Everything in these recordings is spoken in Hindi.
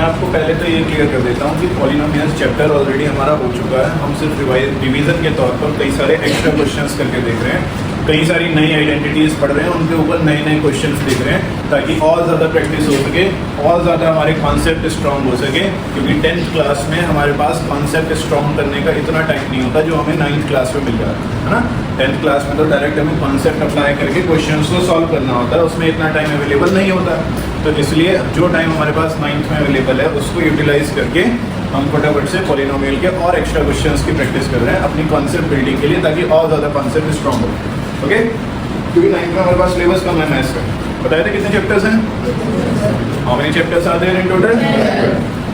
आपको पहले तो ये क्लियर कर देता हूँ कि पॉलिनोमियल्स चैप्टर ऑलरेडी हमारा हो चुका है। हम सिर्फ रिवीजन के तौर पर कई सारे एक्स्ट्रा क्वेश्चंस करके देख रहे हैं, कई सारी नई आइडेंटिटीज पढ़ रहे हैं, उनके ऊपर नए नए क्वेश्चंस देख रहे हैं ताकि और ज़्यादा प्रैक्टिस हो सके, और ज़्यादा हमारे कॉन्सेप्ट स्ट्रॉन्ग हो सके। क्योंकि 10th क्लास में हमारे पास कॉन्सेप्ट स्ट्रॉन्ग करने का इतना टाइम नहीं होता जो हमें 9th क्लास में मिल जाता है ना। 10th क्लास में तो डायरेक्ट हमें कॉन्सेप्ट अप्लाई करके क्वेश्चंस को सॉल्व करना होता है, उसमें इतना टाइम अवेलेबल नहीं होता। तो इसलिए जो टाइम हमारे पास 9th में अवेलेबल है उसको यूटिलाइज करके हम फटाफट से पॉलिनोमियल के और एक्स्ट्रा क्वेश्चंस की प्रैक्टिस कर रहे हैं अपनी कॉन्सेप्ट बिल्डिंग के लिए, ताकि और ज़्यादा कॉन्सेप्ट स्ट्रॉन्ग हो। ओके, क्योंकि 9th में हमारे पास सिलेबस कम है मैथ्स का। बताए थे कितने चैप्टर्स हैं, हाउ मेनी चैप्टर्स आते हैं इन टोटल?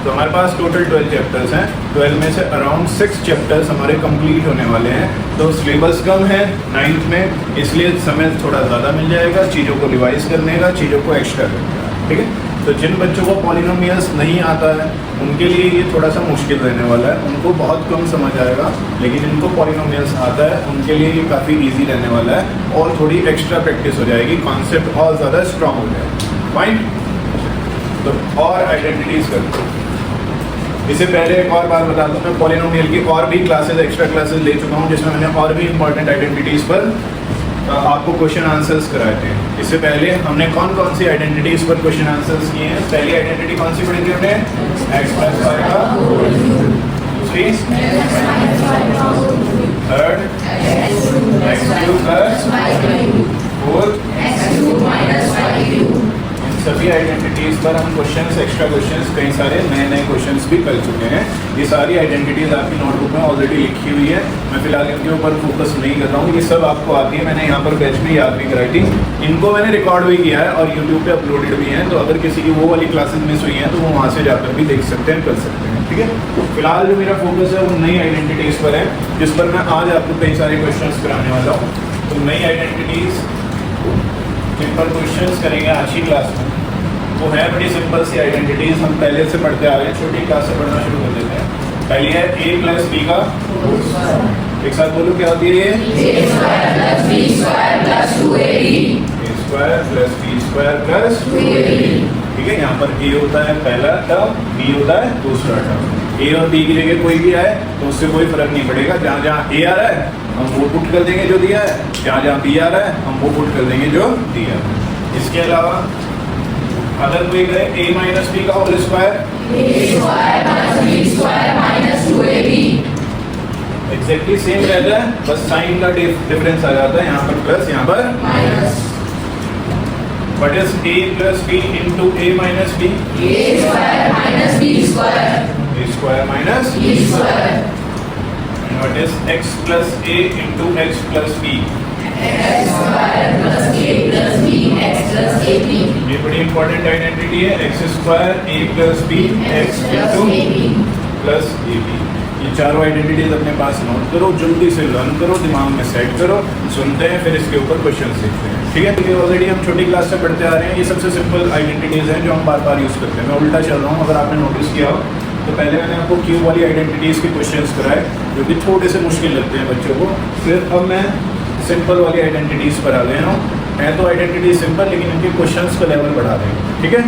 तो हमारे पास टोटल 12 चैप्टर्स हैं। 12 में से अराउंड 6 चैप्टर्स हमारे कंप्लीट होने वाले हैं। तो सिलेबस कम है 9th में, इसलिए समय थोड़ा ज़्यादा मिल जाएगा चीज़ों को रिवाइज करने का, चीज़ों को एक्स्ट्रा करने का। ठीक है, तो जिन बच्चों को पॉलिनोमियल्स नहीं आता है उनके लिए ये थोड़ा सा मुश्किल रहने वाला है, उनको बहुत कम समझ आएगा। लेकिन जिनको पॉलिनोमियल्स आता है उनके लिए ये काफ़ी इजी रहने वाला है और थोड़ी एक्स्ट्रा प्रैक्टिस हो जाएगी, कॉन्सेप्ट और ज़्यादा स्ट्रॉन्ग हो जाएगा। फाइन, तो और आइडेंटिटीज करते हैं। इससे पहले एक और बात बता दूं, मैं पॉलिनोमियल की और भी क्लासेस, एक्स्ट्रा क्लासेस ले चुका हूं जिसमें मैंने और भी इंपॉर्टेंट आइडेंटिटीज पर आपको क्वेश्चन आंसर्स कराए थे। इससे पहले हमने कौन कौन सी आइडेंटिटीज पर क्वेश्चन आंसर्स किए हैं? पहली आइडेंटिटी कौन सी पढ़ी थी हमने? x + y का दूसरी थर्ड x³ + फोर्थ सभी आइडेंटिटीज पर हम क्वेश्चंस, एक्स्ट्रा क्वेश्चंस, कई सारे नए नए क्वेश्चंस भी कर चुके हैं। ये सारी आइडेंटिटीज आपकी नोटबुक में ऑलरेडी लिखी हुई है, मैं फिलहाल इनके ऊपर फोकस नहीं कर रहा हूँ। ये सब आपको आती है, मैंने यहाँ पर बैच में याद भी कराई थी, इनको मैंने रिकॉर्ड भी किया है और यूट्यूब पे अपलोडेड भी हैं। तो अगर किसी की वो वाली क्लासेज मिस हुई हैं तो वो वहाँ से जाकर भी देख सकते हैं, कर सकते हैं। ठीक है, फिलहाल जो मेरा फोकस है वो नई आइडेंटिटीज पर है, जिस पर मैं आज आपको कई सारे क्वेश्चन कराने वाला हूँ। तो नई आइडेंटिटीज जिन पर क्वेश्चन करेंगे आज की क्लास में वो है बड़ी सिंपल सी आइडेंटिटीज, हम पहले से पढ़ते आ रहे हैं, छोटी क्लास से पढ़ना शुरू कर देते हैं। पहली है a + b का, एक साथ बोलो क्या होती है? a² + b² + 2ab। a² + b² + 2ab। ठीक है, यहाँ पर a होता है पहला टर्म, b होता है दूसरा टर्म। a और b की जगह कोई भी आए तो उससे कोई फर्क नहीं पड़ेगा। जहाँ जहाँ a आ रहा है हम वो पुट कर देंगे जो दिया है, जहाँ जहाँ b आ रहा है हम वो पुट कर देंगे जो दिया है। इसके अलावा अगर कोई कहे a - b का whole square, a² + b² - 2ab, exactly same रहता है, बस साइन का डिफरेंस आ जाता है, यहाँ पर प्लस यहाँ पर minus. What is a + b into a - b? a² - b², a² - b²। And what is x + a into x + b? x² + a + b x + ab। ये बड़ी इंपॉर्टेंट आइडेंटिटी है, x² a + b x into plus ab। ये चारों आइडेंटिटीज अपने पास नोट करो, जल्दी से लर्न करो, दिमाग में सेट करो, सुनते हैं फिर इसके ऊपर क्वेश्चन सीखते हैं। ठीक है, क्योंकि ऑलरेडी हम छोटी क्लास से पढ़ते आ रहे हैं, ये सबसे सिंपल आइडेंटिटीज हैं जो हम बार बार यूज़ करते हैं। मैं उल्टा चल रहा हूँ, अगर आपने नोटिस किया हो तो पहले मैंने आपको क्यूब वाली आइडेंटिटीज़ के क्वेश्चंस कराए जो कि थोड़े से मुश्किल लगते हैं बच्चों को, फिर अब मैं सिंपल वाली आइडेंटिटीज़ पर आ गया हूँ। है तो आइडेंटिटी सिंपल, लेकिन इनके क्वेश्चंस का लेवल बढ़ा देंगे। ठीक है,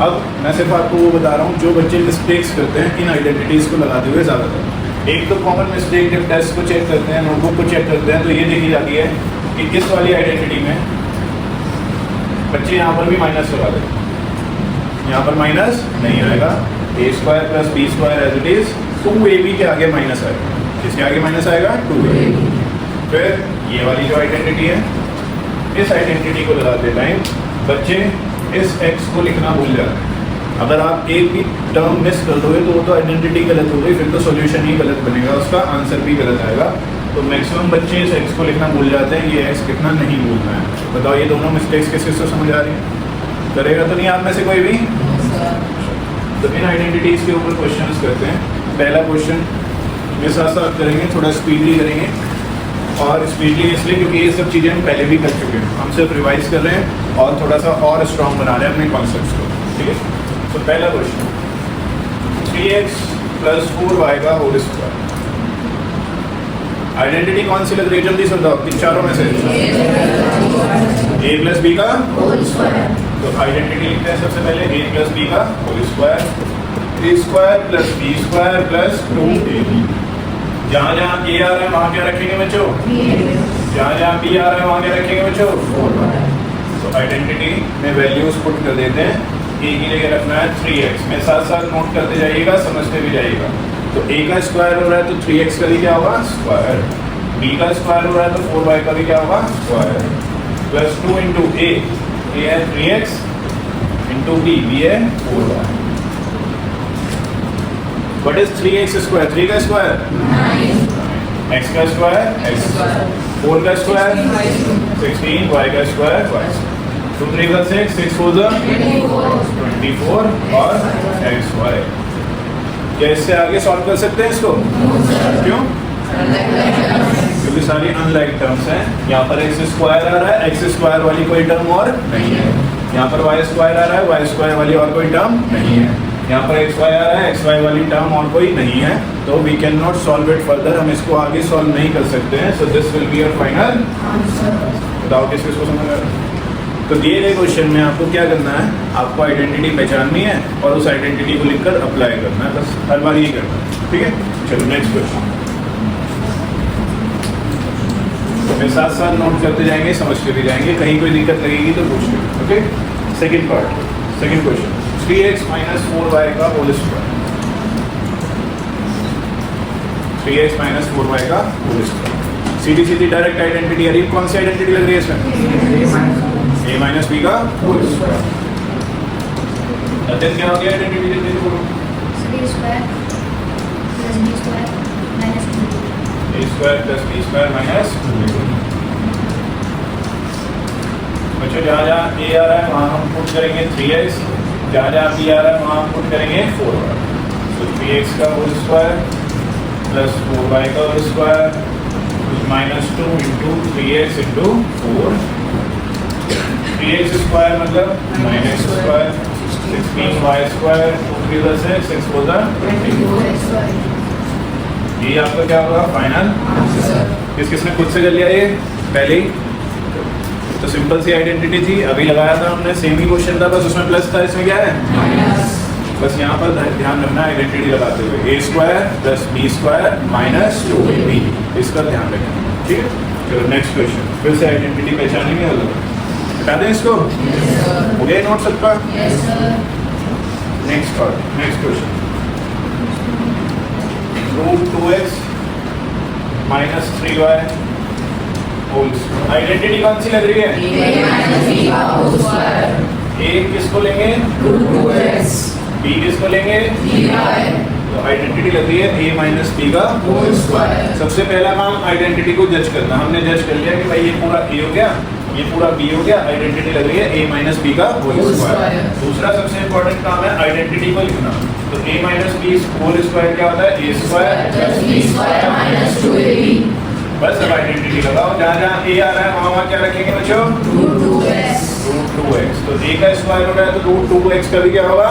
अब मैं सिर्फ आपको वो बता रहा हूँ जो बच्चे मिस्टेक्स करते हैं इन आइडेंटिटीज़ को लगाते हुए ज़्यादातर। एक तो कॉमन मिस्टेक जब टेस्ट को चेक करते हैं, नोटबुक को चेक करते हैं, तो ये देखी जाती है कि इस वाली आइडेंटिटी में बच्चे यहाँ पर भी माइनस लगा देते हैं, यहाँ पर माइनस नहीं आएगा। a² + b² as it is, 2ab के आगे माइनस आएगा। किसके आगे माइनस आएगा? 2ab। फिर ये वाली जो आइडेंटिटी है, इस आइडेंटिटी को लगाते टाइम बच्चे इस x को लिखना भूल जाते हैं। अगर आप एक भी टर्म मिस कर दोगे तो वो तो आइडेंटिटी गलत हो गई, फिर तो सॉल्यूशन ही गलत बनेगा, उसका आंसर भी गलत आएगा। तो मैक्सिमम बच्चे इस x को लिखना भूल जाते हैं, ये x लिखना नहीं भूलना है। बताओ ये दोनों मिस्टेक्स किस किस से समझ आ रही है? करेगा तो नहीं आप में से कोई भी? तो इन आइडेंटिटीज़ के ऊपर क्वेश्चंस करते हैं। पहला क्वेश्चन मेरे साथ साथ करेंगे, थोड़ा स्पीडली करेंगे, और स्पीडली इसलिए क्योंकि ये सब चीज़ें हम पहले भी कर चुके हैं, हम सिर्फ रिवाइज कर रहे हैं और थोड़ा सा और स्ट्रॉन्ग बना रहे हैं अपने कॉन्सेप्ट्स को। ठीक है, तो पहला क्वेश्चन 3x + 4y का होल स्क्वायर। आइडेंटिटी कौन सी लग रही है? जल्दी से बताओ, इन चारों में से a + b का होल स्क्वायर। तो आइडेंटिटी लिखते हैं सबसे पहले a + b का whole square. A square plus B square plus 2ab। जहाँ जहाँ ए आ रहा है वहाँ क्या रखेंगे बच्चों? जहाँ जहाँ बी आ रहा है वहाँ क्या रखेंगे बच्चों? 4y। तो आइडेंटिटी में वैल्यूज पुट कर देते हैं। ए की जगह रखना है 3x। में साथ साथ नोट करते जाइएगा, समझते भी जाइएगा। तो a का स्क्वायर हो रहा है तो 3x का भी क्या होगा? स्क्वायर। b का स्क्वायर हो रहा है तो 4y का भी क्या होगा? स्क्वायर। प्लस 2 इंटू a है 3x इंटू b है 4y। What is 3x square? 3 का स्क्वायर 9, x का स्क्वायर x, 4 का स्क्वायर 16, y का स्क्वायर y। 2 3 का 6, 6 4 24 और x y। क्या इससे आगे सॉल्व कर सकते हैं इसको? क्यों? क्योंकि सारी अनलाइक टर्म्स हैं। यहाँ पर एक्स स्क्वायर आ रहा है, एक्स स्क्वायर वाली कोई टर्म और नहीं है। यहाँ पर वाई स्क्वायर आ रहा है, वाई स्क्वायर वाली और कोई टर्म नहीं है। यहाँ पर एक्स वाई आ रहा है, एक्स वाई वाली टर्म और कोई नहीं है। तो we can not solve it further. हम इसको आगे सॉल्व नहीं कर सकते हैं। So this will be your final. बताओ किस किसको समझ आ रहा है? तो दिए गए क्वेश्चन में आपको क्या करना है? आपको आइडेंटिटी पहचाननी है और उस आइडेंटिटी को लिखकर अप्लाई करना है। बस हर बार ये करना है। ठीक है, चलो नेक्स्ट क्वेश्चन। तो साथ साथ नोट करते जाएंगे, समझते भी जाएंगे। कहीं कोई दिक्कत लगेगी तो पूछ लो। Okay, second part, second question. 3x minus 4y का whole square. 3x minus 4y का होल स्क्वायर। सीधी सीधी डायरेक्ट आइडेंटिटी आ रही है। कौन सी आइडेंटिटी लग रही है इसमें? a माइनस बी का होल स्क्वायर। अध्ययन क्या हो गया आइडेंटिटी? देखते हैं a square plus b square minus a square plus b square minus. बच्चों जहाँ जहाँ a आ रहा है वहाँ हम पुट करेंगे 3x, जहाँ जहाँ b आ रहा है वहाँ हम पुट करेंगे 4y। तो 3x का होल स्क्वायर प्लस 4y का whole square minus 2 into 3x into 4। 3x square मतलब 9x स्क्वायर, 16y स्क्वायर, 2 3 10 6 4 24। ये आपका क्या होगा फाइनल? किस किसने खुद से कर लिया ये पहले ही? तो सिंपल सी आइडेंटिटी थी, अभी लगाया था हमने, सेम ही क्वेश्चन था, बस उसमें प्लस था, इसमें क्या है? बस यहाँ पर ध्यान रखना आइडेंटिटी लगाते हुए। a square plus b square minus 2ab, इसका ध्यान रखना। ठीक है, चलो नेक्स्ट क्वेश्चन। फिर से आइडेंटिटी पहचानेंगे, हटा दें इसको। हो गया नोट सबका? Next part, next question. Root 2x minus 3y whole square. Identity कौन सी लग रही है? a किसको लेंगे? b किसको लेंगे? तो आइडेंटिटी लग रही है a माइनस बी का होल स्क्वायर। सबसे पहला काम आइडेंटिटी को जज करना। हमने जज कर लिया कि भाई ये पूरा a हो गया, ये पूरा b हो गया। आइडेंटिटी लग रही है a माइनस बी का होल स्क्वायर। दूसरा सबसे इंपॉर्टेंट काम है आइडेंटिटी को लिखना। तो a minus b whole square क्या होता है? a square plus b square minus 2ab। बस अब आइडेंटिटी लगाओ। जहाँ जहाँ a आ रहा है वहाँ वहाँ क्या रखेंगे बच्चों? Root 2x। तो a का स्क्वायर हो रहा है तो रूट 2x का भी क्या होगा?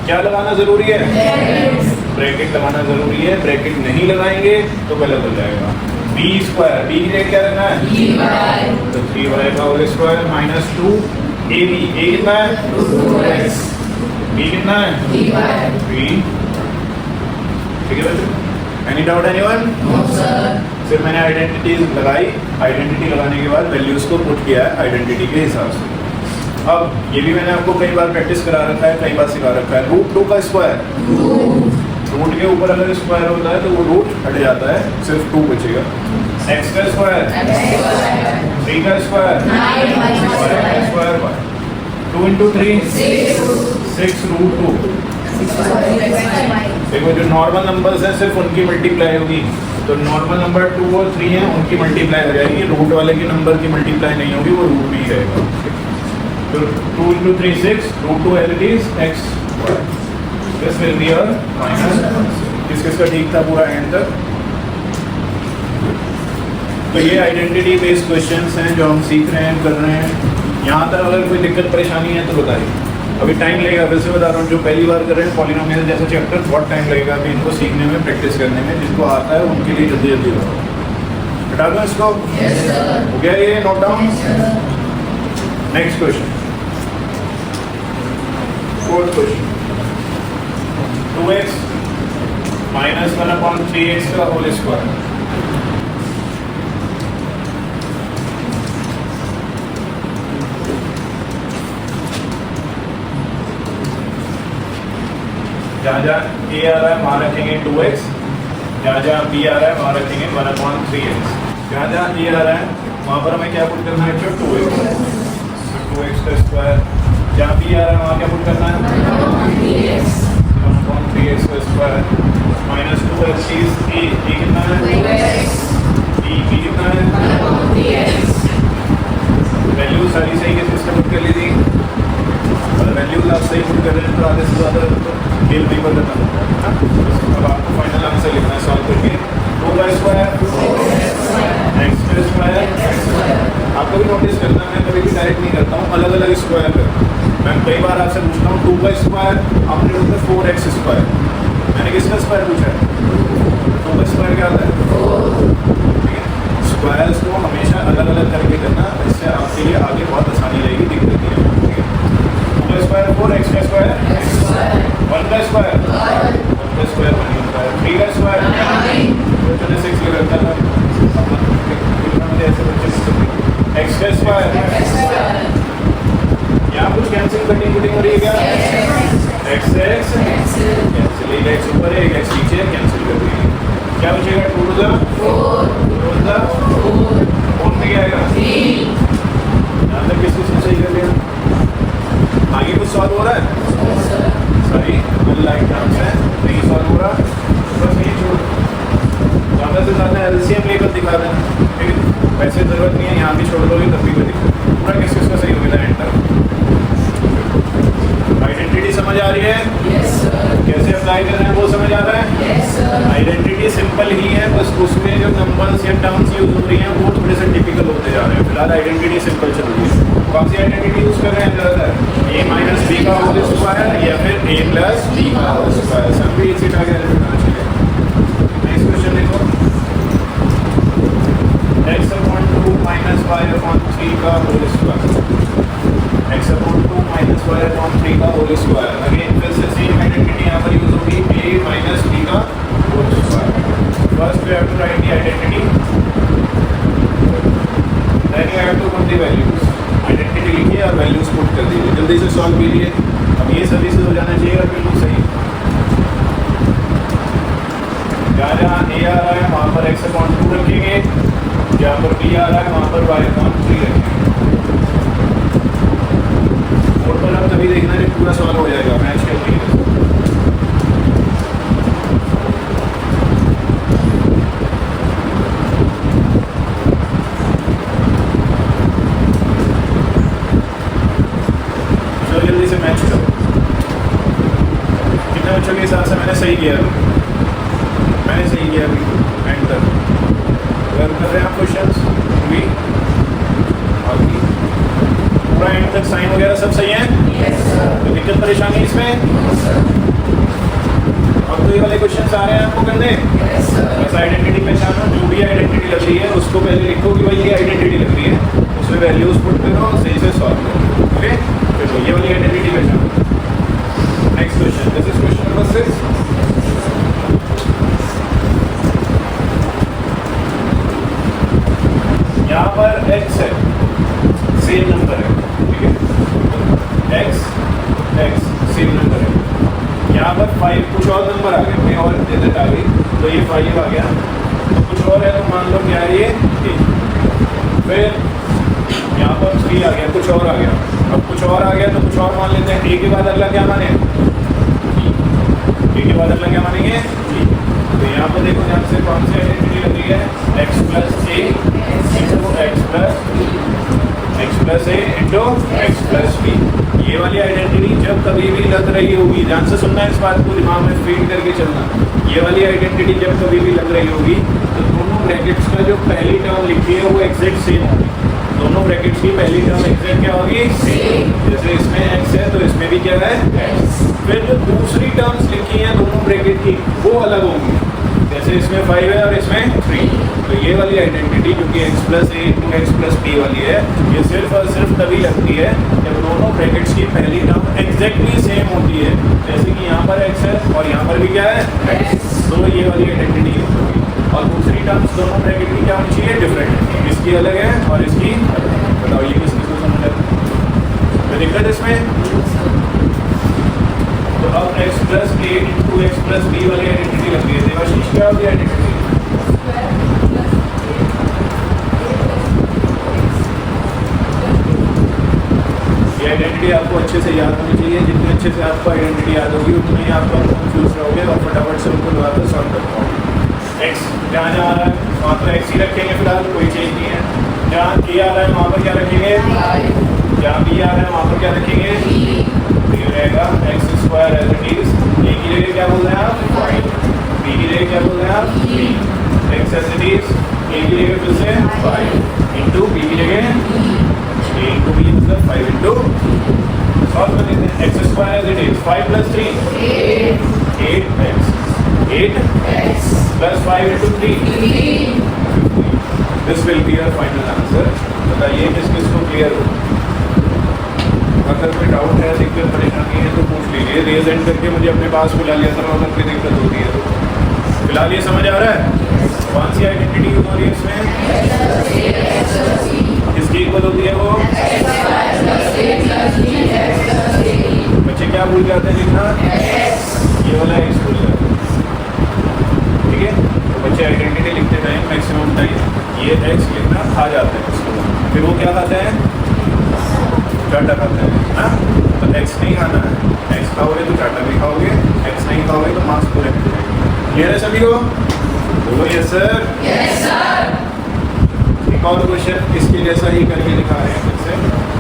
क्या लगाना जरूरी है? ब्रैकेट लगाना जरूरी है। ब्रैकेट नहीं लगाएंगे तो गलत हो जाएगा। b स्क्वायर, b की जगह क्या रखना है? तो 3y का whole square minus 2ab। a कितना है? b कितना है? 3। ठीक है बच्चों, एनी डाउट एनीवन? फिर मैंने आइडेंटिटी लगाई। आइडेंटिटी लगाने के बाद वैल्यूज को पुट किया है आइडेंटिटी के हिसाब से। अब ये भी मैंने आपको कई बार प्रैक्टिस करा रखा है, कई बार सिखा रखा है। रूट 2 का स्क्वायर, रूट के ऊपर अगर स्क्वायर होता है तो वो रूट हट जाता है, सिर्फ 2 बचेगा। x का स्क्वायर, 3 का स्क्वायर, y का स्क्वायर 2 इंटू 3 6 रूट 2। देखो जो नॉर्मल नंबर्स हैं सिर्फ उनकी मल्टीप्लाई होगी। तो नॉर्मल नंबर 2 और 3 हैं, उनकी मल्टीप्लाई हो जाएगी। रूट वाले की नंबर की मल्टीप्लाई नहीं होगी, वो रूट में ही रहेगा। तो 2 into 3 6, root 2 as it is x square. This will be your final. किस किसका ठीक था पूरा एंड तक? तो ये आइडेंटिटी बेस्ड क्वेश्चंस हैं जो हम सीख रहे हैं, कर रहे हैं। यहाँ तक अगर कोई दिक्कत परेशानी है तो बताइए। अभी टाइम लगेगा, फिर से बता रहा हूँ, जो पहली बार कर रहे हैं पॉलिनोमियल जैसा चैप्टर, बहुत टाइम लगेगा अभी इनको सीखने में, प्रैक्टिस करने में। जिनको आता है उनके लिए जल्दी जल्दी बताओ। हटा दो इसको। हो गया ये note down? Next question, fourth question. 2x minus 1/3x का होल स्क्वायर। जहाँ जहाँ a आ रहा है वहाँ रखेंगे 2x, जहाँ जहाँ b आ रहा है वहाँ रखेंगे 1/3x। जहाँ जहाँ a आ रहा है वहाँ पर हमें क्या पुट करना है? 2x का स्क्वायर। जहाँ b आ रहा है वहाँ क्या पुट करना है? 1/3x का square minus 2x is a कितना है? b कितना है? वैल्यू सारी सही कैसे इसका पुट कर ली थी? अगर वैल्यूज आप सही पुट कर रहे हैं तो आधे से ज़्यादा खेल पेपर करना होता है। अब आपको फाइनल आंसर लिखना है सॉल्व करके। 2 का स्क्वायर x का स्क्वायर। आपको भी नोटिस करना, मैं कभी भी डायरेक्ट नहीं करता हूँ, अलग अलग स्क्वायर कर। मैं कई बार आपसे पूछता हूँ 2 का स्क्वायर, आपने बोलते 4x स्क्वायर। मैंने किसका स्क्वायर पूछा है? 2 का स्क्वायर क्या होता है? ठीक है, स्क्वायर्स को हमेशा अलग अलग करके करना, इससे आपके लिए आगे बहुत आसानी रहेगी, दिक्कत नहीं है। ठीक है, 2 का स्क्वायर 4, x का स्क्वायर 1 का स्क्वायर 1 का स्क्वायर 1 होता है। 3 का स्क्वायर 6 लगता है ऐसे बच्चे x का स्क्वायर। यहाँ कुछ कैंसिल कटिंग कुटिंग हो रही है क्या? x से x कैंसिल, एक x ऊपर है एक x नीचे है, कैंसिल कर देंगे। क्या बचेगा? 2 टू द 4 में क्या आएगा? 3। यहाँ तक किस किसने सही कर लिया? आगे कुछ सॉल्व हो रहा है? सॉरी लाइक टर्म्स है, नहीं सॉल्व हो रहा, बस ये छोड़। ज़्यादा से ज़्यादा एलसीएम लेकर दिखा देना, ठीक है? वैसे ज़रूरत नहीं है, यहाँ भी छोड़ दोगे तब भी कोई दिक्कत। पूरा किस किसका सही हो गया एंटर। आइडेंटिटी समझ आ रही है? कैसे अप्लाई कर रहे हैं वो समझ आ रहा है? आइडेंटिटी सिंपल ही है, बस उसमें जो नंबर्स या टर्म्स यूज हो रही हैं वो थोड़े से टिपिकल होते जा रहे हैं। फिलहाल आइडेंटिटी सिंपल चल रही है। कौन सी आइडेंटिटी यूज कर रहे हैं? ज़्यादातर a माइनस b का होल स्क्वायर या फिर a प्लस b का होल स्क्वायर। सब भी इसी तरह के नेक्स्ट क्वेश्चन देखो। x/2 माइनस y/3 का whole square. x/2 minus y/3 का होल स्क्वायर। अगेन फिर से सेम आइडेंटिटी यहाँ पर यूज होगी, a माइनस b का whole square. First we have to write the identity, then you have to put the values. Identity लिखिए और वैल्यूज पुट कर दीजिए, जल्दी से सॉल्व कीजिए। अब ये सभी से हो जाना चाहिए बिल्कुल सही। जहाँ जहाँ a आ रहा है वहाँ पर x/2 रखेंगे, जहाँ पर b आ रहा है वहाँ पर y/3 रखेंगे। बोर्ड पर आप तभी देखना जब पूरा सॉल्व हो जाएगा, मैच कर लेंगे। जल्दी से मैच करो। कितने बच्चों के हिसाब से मैंने सही किया? मैंने सही किया अभी एंड तक। अगर कर रहे हैं आप क्वेश्चंस भी बाकी पूरा एंड तक साइन वगैरह सब सही है? तो दिक्कत परेशानी इसमें? अब तो ये वाले क्वेश्चंस आ रहे हैं आपको करने। बस आइडेंटिटी पहचानो, जो भी आइडेंटिटी लग रही है उसको पहले लिखो कि भाई ये आइडेंटिटी लग रही है, उसमें वैल्यूज पुट करो, सही से सॉल्व करो। ओके, तो ये वाली आइडेंटिटी पहचानो। Next question, this is question number 6। यहाँ पर x है, सेम नंबर है, ठीक है? x सेम नंबर है। यहाँ पर 5 कुछ और नंबर आ गए, मैं और दे देता आगे, तो ये 5 आ गया, तो कुछ और है तो मान लो क्या है ये 3। फिर यहाँ पर 3 आ गया, कुछ और आ गया, अब कुछ और आ गया तो कुछ और मान लेते हैं। a के बाद अगला क्या माने? a के बाद अगला क्या मानेंगे? तो यहाँ पर देखो ध्यान से कौन सी आइडेंटिटी लग रही है? x plus a into x plus a into x plus b। ये वाली आइडेंटिटी जब कभी भी लग रही होगी, ध्यान से सुनना, इस बात को दिमाग में फीड करके चलना। ये वाली आइडेंटिटी जब कभी भी लग रही होगी तो दोनों ब्रैकेट्स का जो पहली टर्म लिखी है वो एग्जैक्ट सेम होगी। दोनों ब्रैकेट्स की पहली टर्म एग्जैक्ट क्या होगी? सेम। जैसे इसमें x है तो इसमें भी क्या है? फिर जो दूसरी टर्म्स लिखी हैं दोनों ब्रैकेट की वो अलग होंगी, जैसे इसमें 5 है और इसमें 3। तो ये वाली आइडेंटिटी जो कि x plus a into x plus b वाली है, ये सिर्फ और सिर्फ तभी लगती है जब दोनों ब्रैकेट्स की पहली टर्म एग्जैक्टली सेम होती है। जैसे कि यहाँ पर x है और यहाँ पर भी क्या है x, तो ये वाली आइडेंटिटी है। और दूसरी टर्म्स दोनों ब्रैकेट की क्या होनी चाहिए, डिफरेंट, इसकी अलग है और इसकी अलग है। बताओ ये किस को समझ आए, कोई दिक्कत है इसमें? तो अब x plus A into X plus b वाली आइडेंटिटी लग गई है। देवाशीष क्या होती है आइडेंटिटी? ये आइडेंटिटी आपको अच्छे से याद होनी चाहिए। जितने अच्छे से आपको आइडेंटिटी याद होगी उतने ही आप कंफ्यूज रहोगे और फटाफट से उनको लगाकर सॉल्व कर पाओगे। एक्स जहाँ जहाँ आ रहा है वहाँ पर एक्स ही रखेंगे, फिलहाल कोई चेंज नहीं है। जहाँ ए आ रहा है वहाँ पर क्या रखेंगे, जहाँ बी आ रहा है वहाँ पर क्या रखेंगे, ये रहेगा X square as it is. A की जगह क्या बोल रहे हैं आप, बी की जगह क्या बोल रहे हैं आप, x as it is. A की जगह फिर से 5 इंटू बी की जगह a into b मतलब 5 into, सॉल्व कर लेते हैं। X square as it is 5 plus 3 8x plus 5 into 3 this will be your final answer. बताइए किस किस को क्लियर हो? अगर कोई डाउट है, दिक्कत परेशानी है तो पूछ लीजिए। रेज एंड करके मुझे अपने पास बुला लिया था, अगर कोई दिक्कत होती है तो। फिलहाल ये समझ आ रहा है कौन सी आइडेंटिटी यूज हो रही है इसमें, किसकी इक्वल होती है वो? बच्चे क्या भूल जाते हैं लिखना, ये वाला एक्स भूल जाते हैं। ठीक है, तो बच्चे आइडेंटिटी लिखते टाइम मैक्सिमम टाइम ये एक्स लिखना खा जाते हैं उसको, फिर वो क्या खाते हैं, चाटा खाते हैं ना। तो एक्स नहीं खाना है, एक्स खाओगे तो चाटा भी खाओगे, एक्स नहीं खाओगे तो मार्क्स पूरे मिलेंगे। क्लियर है सभी को? बोलो यस सर। Yes sir. एक और क्वेश्चन इसके जैसा ही करके दिखा रहे हैं फिर से।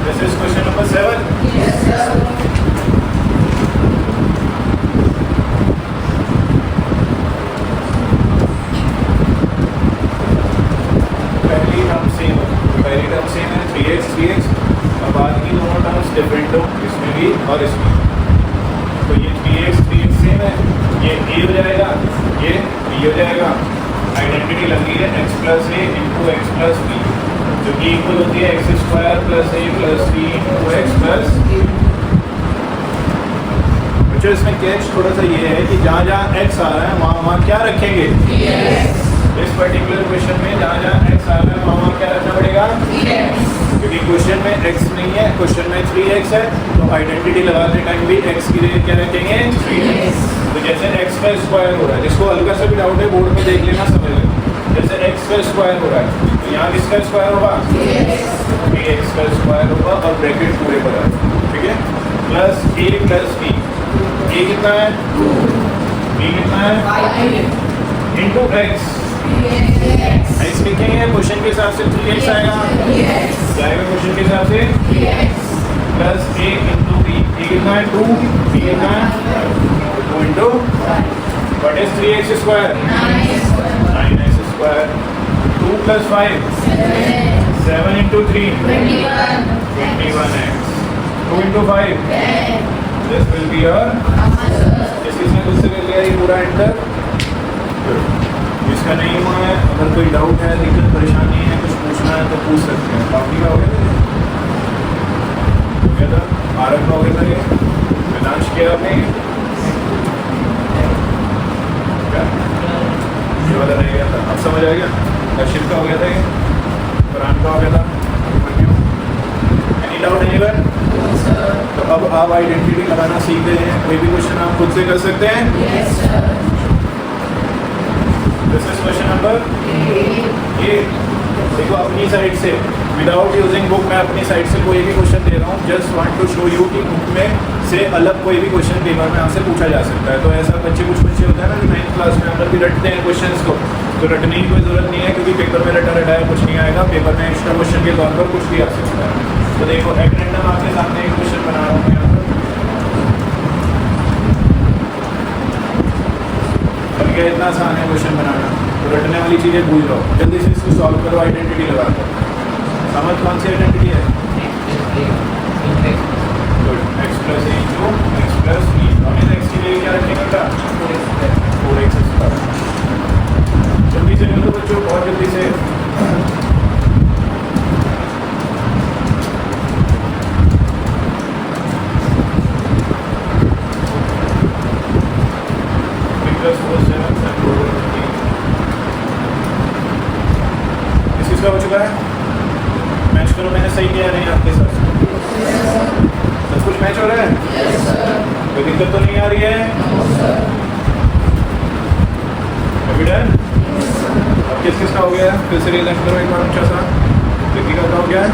This is question number 7। Yes sir. पहली टर्म सेम है 3x और बाद की दोनों टर्म्स डिफरेंट हो, इसमें भी और इसमें। तो ये 3x सेम है, ये a हो जाएगा, ये b हो जाएगा। आइडेंटिटी लगी है x plus A into X plus B, जो कि इक्वल होती है X square plus A plus B into X plus. बच्चों इसमें कैच थोड़ा सा ये है कि जहाँ जहाँ x आ रहा है वहाँ वहाँ क्या रखेंगे, इस पर्टिकुलर क्वेश्चन में जहाँ जहाँ x आ रहा है वहाँ क्या रखना पड़ेगा, क्योंकि क्वेश्चन में x नहीं है, क्वेश्चन में 3x है, तो आइडेंटिटी लगाते टाइम भी x की जगह क्या रखेंगे, 3x। तो जैसे x का स्क्वायर हो रहा है, जिसको हल्का सा भी डाउट है बोर्ड में देख लेना, समझ लेना। जैसे x का स्क्वायर हो रहा है तो यहाँ किसका स्क्वायर होगा, x का स्क्वायर होगा और ब्रैकेट पूरे पर है, ठीक है। Plus a plus b, a कितना है 2, b कितना है इंटू x। x लिखेंगे क्वेश्चन के हिसाब से 3x आएगा, जाएगा क्वेश्चन के हिसाब से plus a into b, a कितना है 2, b कितना है 2 into what is 3x square, 9x square. 2 plus 5 7 into 3 21x। 2 into 5 this will be your. इसने दूसरे कर लिया ये पूरा एंटर। इसका नहीं हुआ है, अगर कोई डाउट है, दिक्कत परेशानी है, कुछ पूछना है तो पूछ सकते हैं। काफी का हो गया था, आरक का हो गया था, ये विनाश किया आपने, क्या ये वाला रह गया था, अब समझ आ गया। कशिप का हो गया था, ये कुरान का हो गया था। एनी डाउट है इधर? तो अब आप आइडेंटिटी लगाना सीख गए हैं, कोई भी क्वेश्चन आप खुद से कर सकते हैं। This is question number 8। देखो अपनी साइड से विदाउट यूजिंग बुक मैं अपनी साइड से कोई भी क्वेश्चन दे रहा हूँ, just want to show you कि बुक में से अलग कोई भी क्वेश्चन पेपर में आपसे पूछा जा सकता है। तो ऐसा कुछ बच्चे होता है ना कि 9th क्लास में अंदर भी रटते हैं क्वेश्चंस को, तो रटने की कोई ज़रूरत नहीं है, क्योंकि पेपर में रटा रटाया कुछ नहीं आएगा। पेपर में एक्स्ट्रा क्वेश्चन के तौर पर कुछ भी आ सकता है। तो देखो एट रैंडम आपके सामने एक क्वेश्चन बना रहा हूँ यहाँ पर, क्या इतना आसान है क्वेश्चन बनाना, तो रटने वाली चीज़ें भूल जाओ, जल्दी से इसको सॉल्व करो। आइडेंटिटी लगा दो। समझ कौन सी आइडेंटिटी है? Good. X plus A into X plus B, हमें एक्स की जगह क्या रखेंगे बेटा, 4x स्क्वायर। जल्दी से करो बच्चों, बहुत जल्दी से। मैच हो रहा है? कोई दिक्कत तो नहीं आ रही है? अभी डन? अब किस किसका हो गया? फिर से रिलेक्ट करो एक बार ऊंचा सा। विक्की का हो गया है?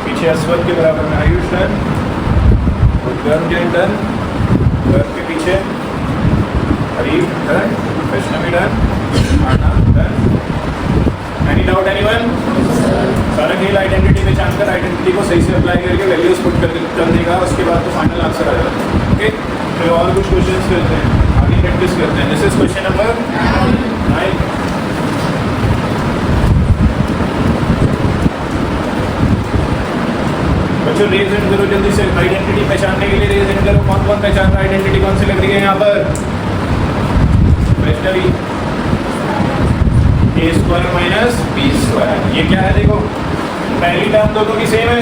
पीछे अस्वल के बराबर में आयुष डन, गर्म जैन डन, गर्म के पीछे हरीफ डन, वैष्णवी डन, आना डन। Any doubt anyone? सारा खेल आइडेंटिटी पहचान कर आइडेंटिटी को सही से अप्लाई करके वैल्यूज पुट कर देगा, उसके बाद तो फाइनल आंसर आ जाएगा। ओके, फिर और कुछ क्वेश्चंस करते हैं, आगे प्रैक्टिस करते हैं। This is question number 9। बच्चों रेज एंड करो जल्दी से, आइडेंटिटी पहचानने के लिए रेज एंड करो। कौन कौन पहचान रहा है आइडेंटिटी? कौन सी लग रही है यहाँ पर? वैष्णवी, ए स्क्वायर माइनस बी स्क्वायर। ये क्या है? देखो, पहली टर्म दोनों की सेम है,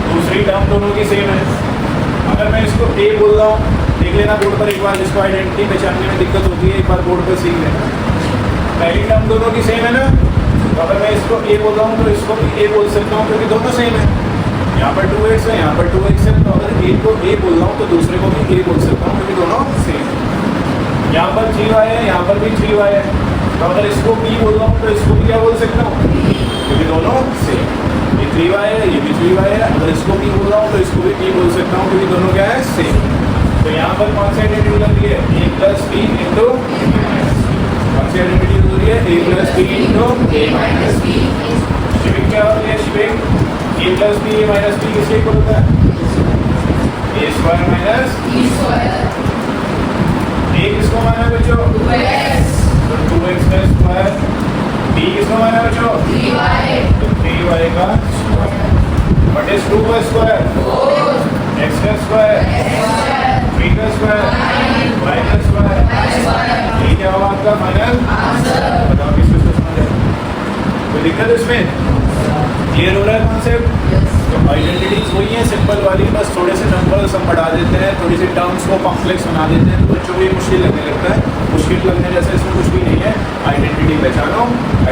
दूसरी टर्म दोनों की सेम है। अगर मैं इसको ए बोल रहा हूँ, देख लेना बोर्ड पर एक बार, जिसको आइडेंटिटी पहचानने में दिक्कत होती है एक बार बोर्ड पर सीख लेना। पहली टर्म दोनों की सेम है ना, तो अगर मैं इसको ए बोल रहा हूँ तो इसको भी ए बोल सकता हूँ क्योंकि दोनों सेम है। यहाँ पर 2x है, यहाँ पर 2x है, तो अगर एक को ए बोल रहा हूँ तो दूसरे को भी ए बोल सकता हूँ क्योंकि दोनों सेम है। यहाँ पर 3y है, यहाँ पर भी 3y है, तो अगर इसको b बोल रहा हूँ तो इसको भी क्या बोल सकता हूँ क्योंकि दोनों सेम। ये 3y है, ये भी 3y है, अगर इसको b बोल रहा हूँ तो इसको भी b बोल सकता हूँ क्योंकि दोनों क्या है? सेम। तो यहाँ पर कौन सी आइडेंटिटी लग रही है? a प्लस बी इंटू कौन सी आइडेंटिटी हो रही है? a plus B into a minus B. Shivik क्या हो रही है? Shivik a plus B a minus B किसके इक्वल होता है? a square minus b square. a किसको माना है बच्चों? 2x, तो 2x का स्क्वायर। b किसको माना है बच्चों? 3y, तो 3y का स्क्वायर। व्हाट इज 2 का स्क्वायर? 4, x का स्क्वायर 3 का स्क्वायर y का स्क्वायर। ये क्या होगा आपका फाइनल आंसर? बताओ किसको समझ आया? कोई दिक्कत इसमें? क्लियर हो रहा है कॉन्सेप्ट? तो आइडेंटिटीज वही है सिंपल वाली, बस थोड़े से नंबर्स हम बढ़ा देते हैं, थोड़ी सी टर्म्स को कॉम्प्लेक्स बना देते हैं, तो बच्चों को ये मुश्किल लगने लगता है। मुश्किल लगने जैसे इसमें कुछ भी नहीं है। आइडेंटिटी पहचानो,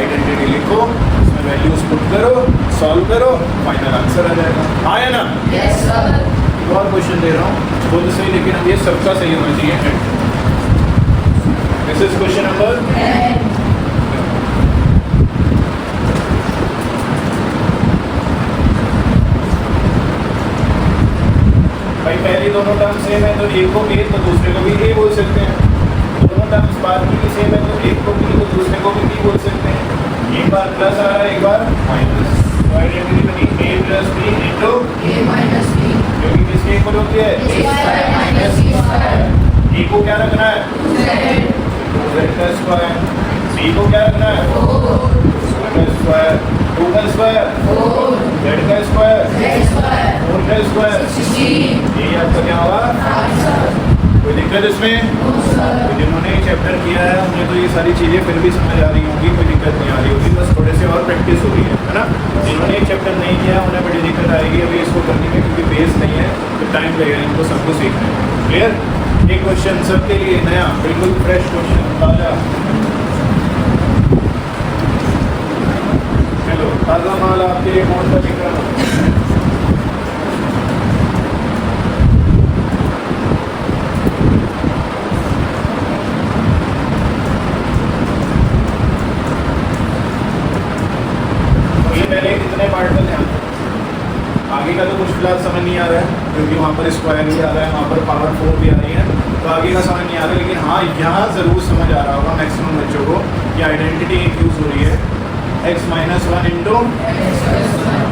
आइडेंटिटी लिखो, उसमें वैल्यूज पुट करो, सॉल्व करो, फाइनल आंसर आ जाएगा। हाँ या ना? Yes sir. एक और क्वेश्चन दे रहा हूँ, खुद सही, लेकिन अब ये सबका सही होना चाहिए। This is question number 10। भाई पहली दोनों टर्म सेम है तो एक को ए तो दूसरे को भी ए बोल सकते हैं। दोनों टर्म्स बाद की सेम है तो एक को बी तो दूसरे को भी बी बोल सकते हैं। एक बार प्लस आ रहा है, एक बार माइनस, तो आइडेंटिटी बनी a plus B into a minus b, क्योंकि किसके इक्वल होती है? a square minus b square. a को क्या रखना है? z का स्क्वायर। b को क्या रखना है? 4 का स्क्वायर। 2 का स्क्वायर 4, z का स्क्वायर 4 का स्क्वायर 16। ये आपका क्या होगा? कोई दिक्कत इसमें? तो जिन्होंने ये चैप्टर किया है उन्हें तो ये सारी चीज़ें फिर भी समझ आ रही होंगी, कोई दिक्कत नहीं आ रही होगी, बस थोड़े से और प्रैक्टिस हो रही है ना। जिन्होंने ये चैप्टर नहीं किया उन्हें बड़ी दिक्कत आएगी अभी इसको करने में, क्योंकि बेस नहीं है तो टाइम लगेगा इनको सबको सीखने में। क्लियर? एक क्वेश्चन सबके लिए नया, बिल्कुल फ्रेश क्वेश्चन, ताज़ा। चलो, ताज़ा माल आपके लिए कौन सा दिख रहा है? पहले कितने पार्ट का ध्यान, आगे का तो कुछ फिलहाल समझ नहीं आ रहा है क्योंकि वहाँ पर स्क्वायर भी आ रहा है, वहाँ पर पावर 4 भी आ रही है, तो आगे का समझ नहीं आ रहा। लेकिन हाँ, यहाँ ज़रूर समझ आ रहा होगा मैक्सिमम बच्चों को कि आइडेंटिटी एक यूज़ हो रही है x माइनस 1 इंटू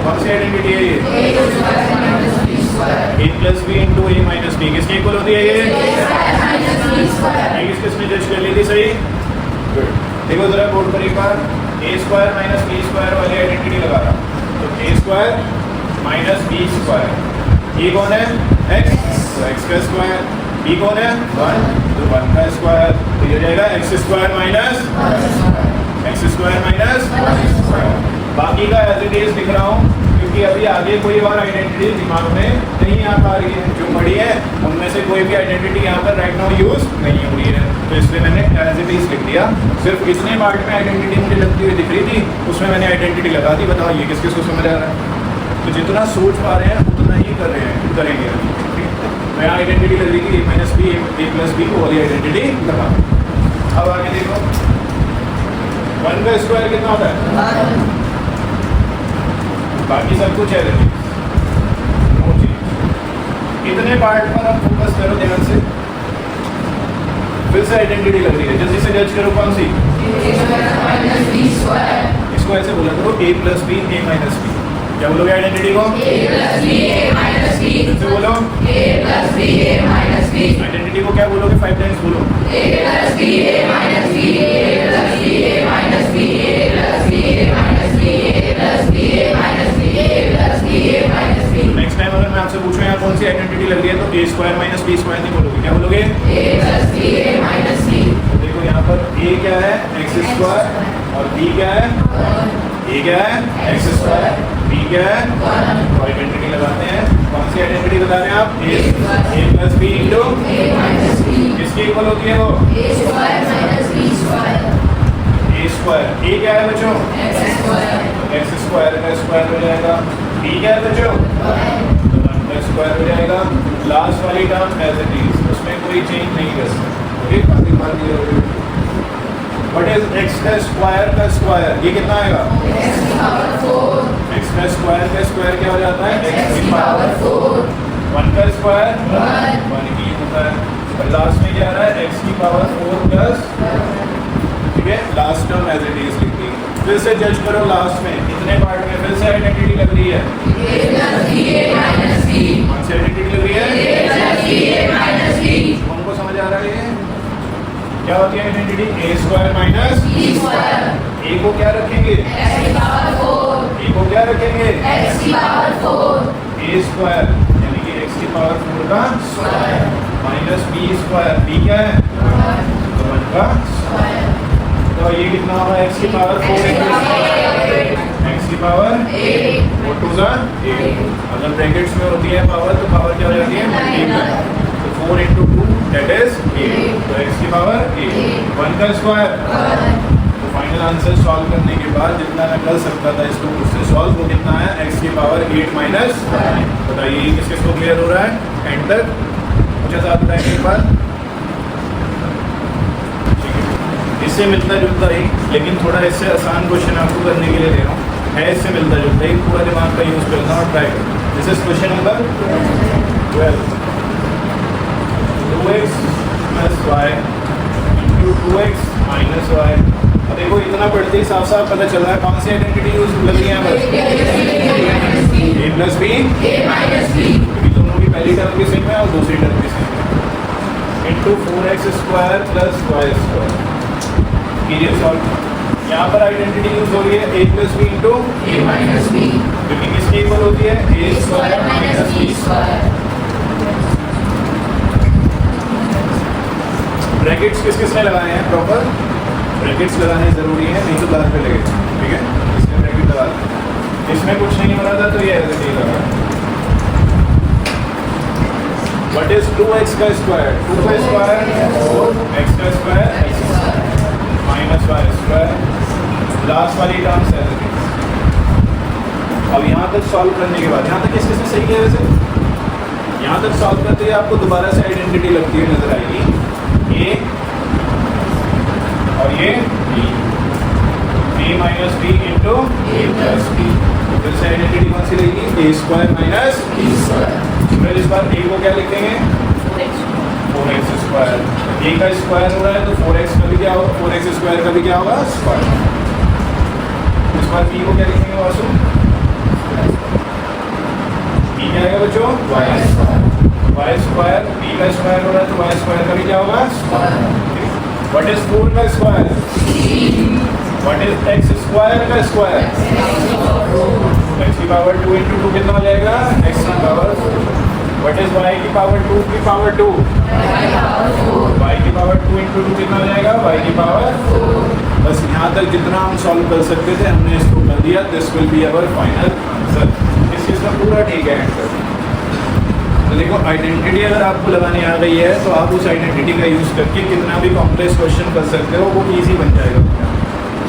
कौन सी आइडेंटिटी है ये? a plus B into a minus b. किसकी इक्वल होती है ये? किसने जज कर ली थी? सही, गुड। देखो जरा बोर्ड पर एक बार, ए स्क्वायर माइनस बी स्क्वायर वाली आइडेंटिटी लगा रहा हूँ, तो A square minus B square, ये कौन है? एक्स, तो एक्स का स्क्वायर। बी कौन है? 1, तो 1 का स्क्वायर, तो ये हो जाएगा x square minus x square minus 1 square. बाकी का एज इट इज लिख रहा हूँ क्योंकि अभी आगे कोई और आइडेंटिटी दिमाग में नहीं आ पा रही है, जो बड़ी है उनमें से कोई भी आइडेंटिटी यहाँ पर राइट नाउ यूज नहीं हो रही है, तो इसलिए मैंने एज इट इज लिख दिया। सिर्फ इतने पार्ट में आइडेंटिटी मुझे लगती हुई दिख रही थी, उसमें मैंने आइडेंटिटी लगा दी। बताओ ये किस किस को समझ आ रहा है? तो जितना सोच पा रहे हैं उतना ही कर रहे हैं करेंगे। मैं आइडेंटिटी लग रही थी a minus b a plus b को वाली आइडेंटिटी लगा। अब आगे देखो 1 का स्क्वायर कितना होता है? बाकी सब कुछ है नो चेंज। इतने पार्ट पर आप फोकस करो ध्यान से। फिर से आइडेंटिटी लग रही है, जल्दी से जज करो कौन सी? इसको ऐसे बोला करो a plus b a minus b. क्या बोलोगे आइडेंटिटी को? फिर से बोलो आइडेंटिटी को क्या बोलोगे? 5 टाइम्स बोलो। नेक्स्ट टाइम अगर मैं आपसे पूछूं यहाँ कौन सी आइडेंटिटी लग रही है तो a square minus B square नहीं बोलोगे, क्या बोलोगे? तो देखो यहाँ पर a क्या है? एक्स स्क्वायर और b क्या है? a क्या है? एक्स स्क्वायर, b क्या है? तो आइडेंटिटी लगाते हैं। कौन सी आइडेंटिटी बता रहे हैं आप? a प्लस बी इंटू किसकी इक्वल होती है वो? a square. a क्या है बच्चों? एक्स स्क्वायर का स्क्वायर हो जाएगा। b क्या है बच्चों? तो 1 का स्क्वायर हो जाएगा। लास्ट वाली टर्म एज इट इज, उसमें कोई चेंज नहीं कर सकते। ओके, बाकी बात ये हो गई। व्हाट इज x का स्क्वायर? ये कितना आएगा? x का स्क्वायर क्या हो जाता है? x की पावर 4। 1 का स्क्वायर 1 ही होता है। और लास्ट में क्या आ रहा है? x की पावर 4 प्लस, ठीक है, last term as it is लिख दी। फिर से जज करो लास्ट में इतने पार्ट में फिर से आइडेंटिटी लग रही है। कौन सी आइडेंटिटी लग रही है? हमको समझ आ रहा है ये क्या होती है identity? a square minus a को क्या रखेंगे? a को क्या रखेंगे? a स्क्वायर यानी कि x की पावर 4 का square minus b square. b क्या है? तो 1 का स्क्वायर। तो ये कितना होगा? x की पावर 4 x की पावर 4 टू ज़ा 8। अगर ब्रैकेट्स में होती है पावर तो पावर क्या हो जाती है? मल्टीप्लाई। तो 4 इंटू 2 दैट इज 8। तो x की पावर 8। 1 का स्क्वायर। तो फाइनल आंसर सॉल्व करने के बाद जितना मैं कर सकता था इसको उससे सॉल्व वो कितना है? x की पावर 8 माइनस। बताइए किस किस को क्लियर हो रहा है एंड तक? मुझे साथ बताएंगे एक बार। इससे मिलता जुलता ही लेकिन थोड़ा इससे आसान क्वेश्चन आपको करने के लिए दे रहा हूँ। है इससे मिलता जुलता ही, पूरा दिमाग का यूज़ करना और ट्राई करना। This is question number 12। 2x plus y into 2x minus y. अब देखो इतना पढ़ते ही साफ साफ पता चल रहा है कौन सी आइडेंटिटी यूज लग रही है यहाँ पर? a प्लस बी क्योंकि दोनों की पहली टर्म की सेम है और दूसरी टर्म की सेम है। Into 4x square plus y square. Period solve. यहाँ पर आइडेंटिटी यूज हो रही है a प्लस बी इंटू क्योंकि किसकी इक्वल होती है? a square minus b square. Brackets किस किसने लगाए हैं? प्रॉपर ब्रैकेट्स लगाने जरूरी है, नहीं तो बाद पे लगे। ठीक है, इसमें ब्रैकेट लगा दें। इसमें कुछ नहीं बना था तो ये ऐसे ही लगा। व्हाट इज 2x का स्क्वायर? 2 का स्क्वायर 4x का square minus y square. Last वाली टर्म से अब यहाँ तक सॉल्व करने के बाद यहाँ तक किस किसने सही किया? वैसे यहाँ तक सॉल्व करते ही आपको दोबारा से आइडेंटिटी लगती है नजर आएगी, a और ये b। a minus b into a plus b. फिर से आइडेंटिटी कौन सी रहेगी? a square minus b square. फिर इस बार a को क्या लिखेंगे? 4x square. a का स्क्वायर हो रहा है तो 4x का भी क्या होगा? 4x स्क्वायर का भी क्या होगा? स्क्वायर। इस बार b को क्या लिखेंगे वासु? b क्या आएगा बच्चों? y square. b का स्क्वायर हो रहा है तो y स्क्वायर का भी क्या होगा? स्क्वायर। व्हाट इज 4 का square? What is x square का स्क्वायर? x की पावर 2 इंटू 2 कितना हो जाएगा? x की पावर 4। व्हाट इज y की पावर 2 की पावर 2? y की पावर 2 इंटू 2 कितना हो जाएगा? y की पावर 4। बस यहाँ तक जितना हम सॉल्व कर सकते थे हमने इसको कर दिया। This will be our final answer. इस चीज़ का पूरा ठीक है आंसर। तो देखो आइडेंटिटी अगर आपको लगानी आ गई है तो आप उस आइडेंटिटी का यूज़ करके कितना भी कॉम्प्लेक्स क्वेश्चन कर सकते हो, वो इजी बन जाएगा।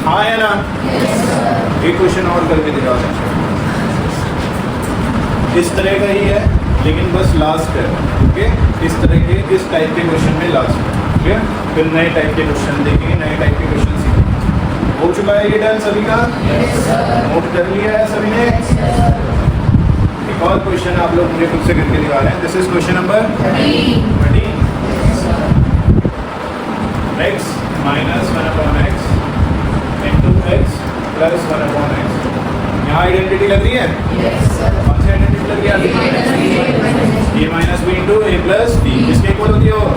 हाँ या ना? एक क्वेश्चन और करके दिखाओ। इस तरह का ही है लेकिन बस लास्ट है। ओके, इस तरह के इस टाइप के क्वेश्चन में लास्ट है। ठीक है, फिर नए टाइप के क्वेश्चन देखेंगे, नए टाइप के क्वेश्चन सीखेंगे। हो चुका है ये डन सभी का? नोट कर लिया है सभी ने? एक और क्वेश्चन आप लोग मुझे खुद से करके दिखा रहे हैं। This is question number 13। x minus 1/x into x plus 1/x। यहाँ आइडेंटिटी लग रही है? कौन सी आइडेंटिटी लग रही है? a minus b into a plus b. किसके इक्वल होती है वो?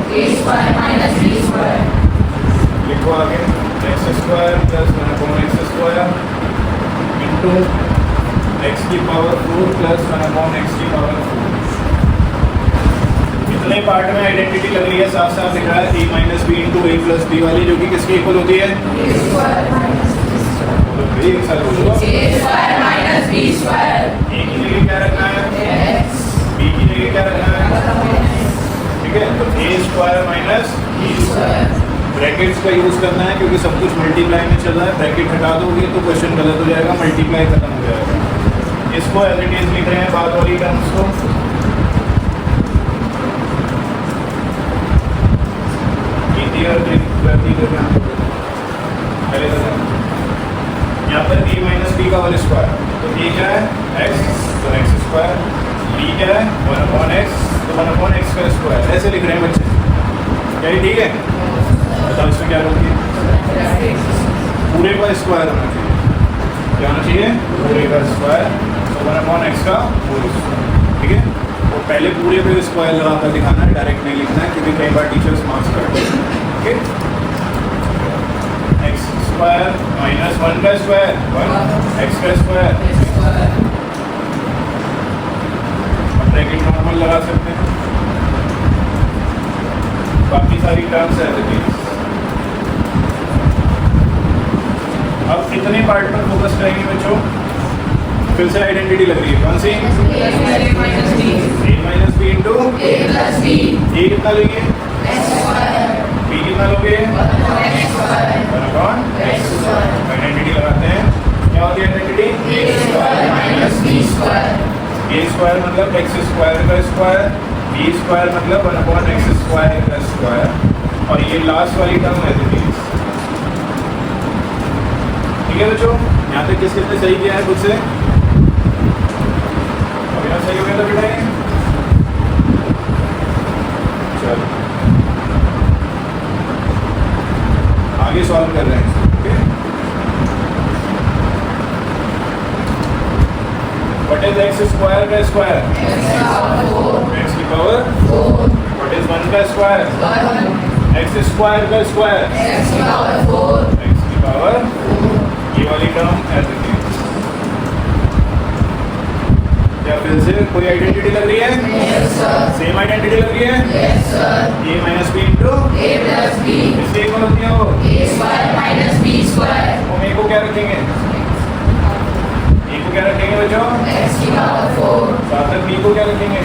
लिखो आगे, x square plus 1/x square into x की पावर 4 प्लस 1/x की पावर 4। इतने पार्ट में आइडेंटिटी लग रही है, साफ साफ दिख रहा है a minus b into a plus b वाली, जो कि किसके इक्वल होती है? एक साथ बोलो। ए की जगह क्या रखना है? बी की जगह क्या रखना है? ठीक है, तो A square minus B square. Brackets का यूज करना है क्योंकि सब कुछ मल्टीप्लाई में चल रहा है। ब्रैकेट हटा दोगे तो क्वेश्चन गलत हो जाएगा, मल्टीप्लाई खत्म हो जाएगा। इसको एज इट इज लिख रहे हैं बाद वाली टर्म्स को। यहाँ पर a माइनस बी का होल स्क्वायर, तो a क्या है? x, तो x स्क्वायर। b क्या है? 1/x, तो 1/x का स्क्वायर। ऐसे लिख रहे हैं बच्चे, क्या ये ठीक है? बताओ इसमें क्या होगी? पूरे का स्क्वायर होना चाहिए। क्या होना चाहिए? पूरे का स्क्वायर, तो 1/x का होल स्क्वायर। ठीक है, तो पहले पूरे पे स्क्वायर लगा कर दिखाना है, डायरेक्ट नहीं लिखना है, क्योंकि कई बार टीचर्स मार्क्स करते हैं। ओके, एक्स स्क्वायर माइनस 1 का स्क्वायर 1 x का स्क्वायर। ब्रैकेट नॉर्मल लगा सकते हैं, बाकी सारी टर्म्स है। अब कितने पार्ट पर फोकस करेंगे बच्चों? फिर से आइडेंटिटी लग रही है, कौन सी? a माइनस बी इंटू ए कितना लेंगे? बी कितना लोगे? आइडेंटिटी लगाते हैं। क्या होती है आइडेंटिटी? ए स्क्वायर मतलब एक्स स्क्वायर का स्क्वायर, बी स्क्वायर मतलब 1/x स्क्वायर का स्क्वायर, और ये लास्ट वाली टर्म है। ठीक है बच्चों, यहाँ तक किस किसने सही किया है खुद से? अभी सही हो गया तो बेटा चलो आगे सॉल्व कर रहे हैं। Okay, what is x square का स्क्वायर? एक्स की पावर 4। व्हाट इज 1 का स्क्वायर? एक्स स्क्वायर का स्क्वायर एक्स की पावर 4। ये वाली टर्म ऐसे थी। क्या फिर से कोई आइडेंटिटी लग रही है? सेम आइडेंटिटी लग रही है? a minus b into a plus b. इसके इक्वल होती है वो? a square minus B square. तो a को क्या रखेंगे? a को क्या रखेंगे बच्चों? x की पावर 4। साथ में b को क्या रखेंगे?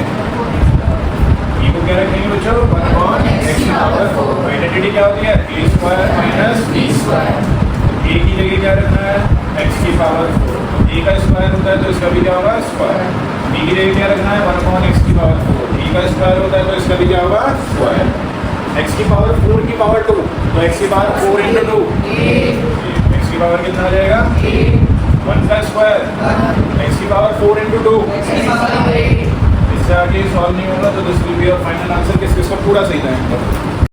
b को क्या रखेंगे बच्चों? 1/x की पावर 4। आइडेंटिटी क्या होती है? a square minus B square. a की जगह क्या रखना है? x की पावर 4। a का स्क्वायर होता है तो इसका भी क्या होगा? स्क्वायर। b की जगह क्या रखना है? 1/x की पावर 4। b का स्क्वायर होता है तो इसका भी क्या होगा? स्क्वायर। x की पावर 4 की पावर 2, तो x की पावर 4 इंटू 2, x की पावर कितना आ जाएगा? 1 का स्क्वायर, x की पावर 4 इंटू 2। इससे आगे सॉल्व नहीं होगा तो this will be your final answer. किस किस का पूरा सही था?